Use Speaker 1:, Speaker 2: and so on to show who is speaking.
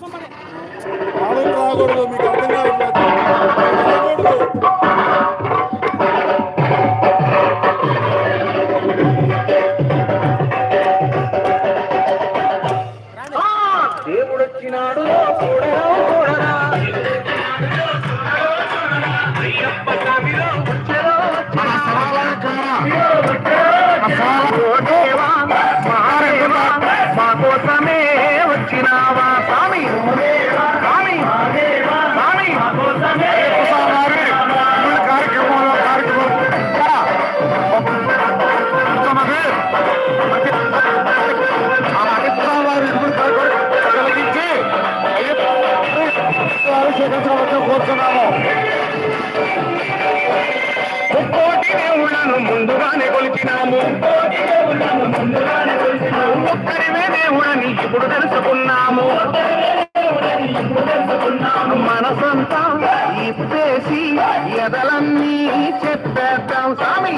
Speaker 1: వాళ్ళకి రాకూడదు, మీకు అర్థం కావట్లేదు.
Speaker 2: దేవుడు వచ్చినాడు చూడరా చూడరా, అయ్యప్ప స్వామిలో వచ్చారో దేవా మహాదేవా మా కోసమే వచ్చినావా స్వామి, స్వామి స్వామి కోటి దేవుళ్ళను ముందుగానే కొలిచినాము, ఒక్కరివే దేవుడని ఇప్పుడు తెలుసుకున్నాము. మనసంతా ఇప్పేసి ఎదలన్నీ చెప్పేద్దాం స్వామి.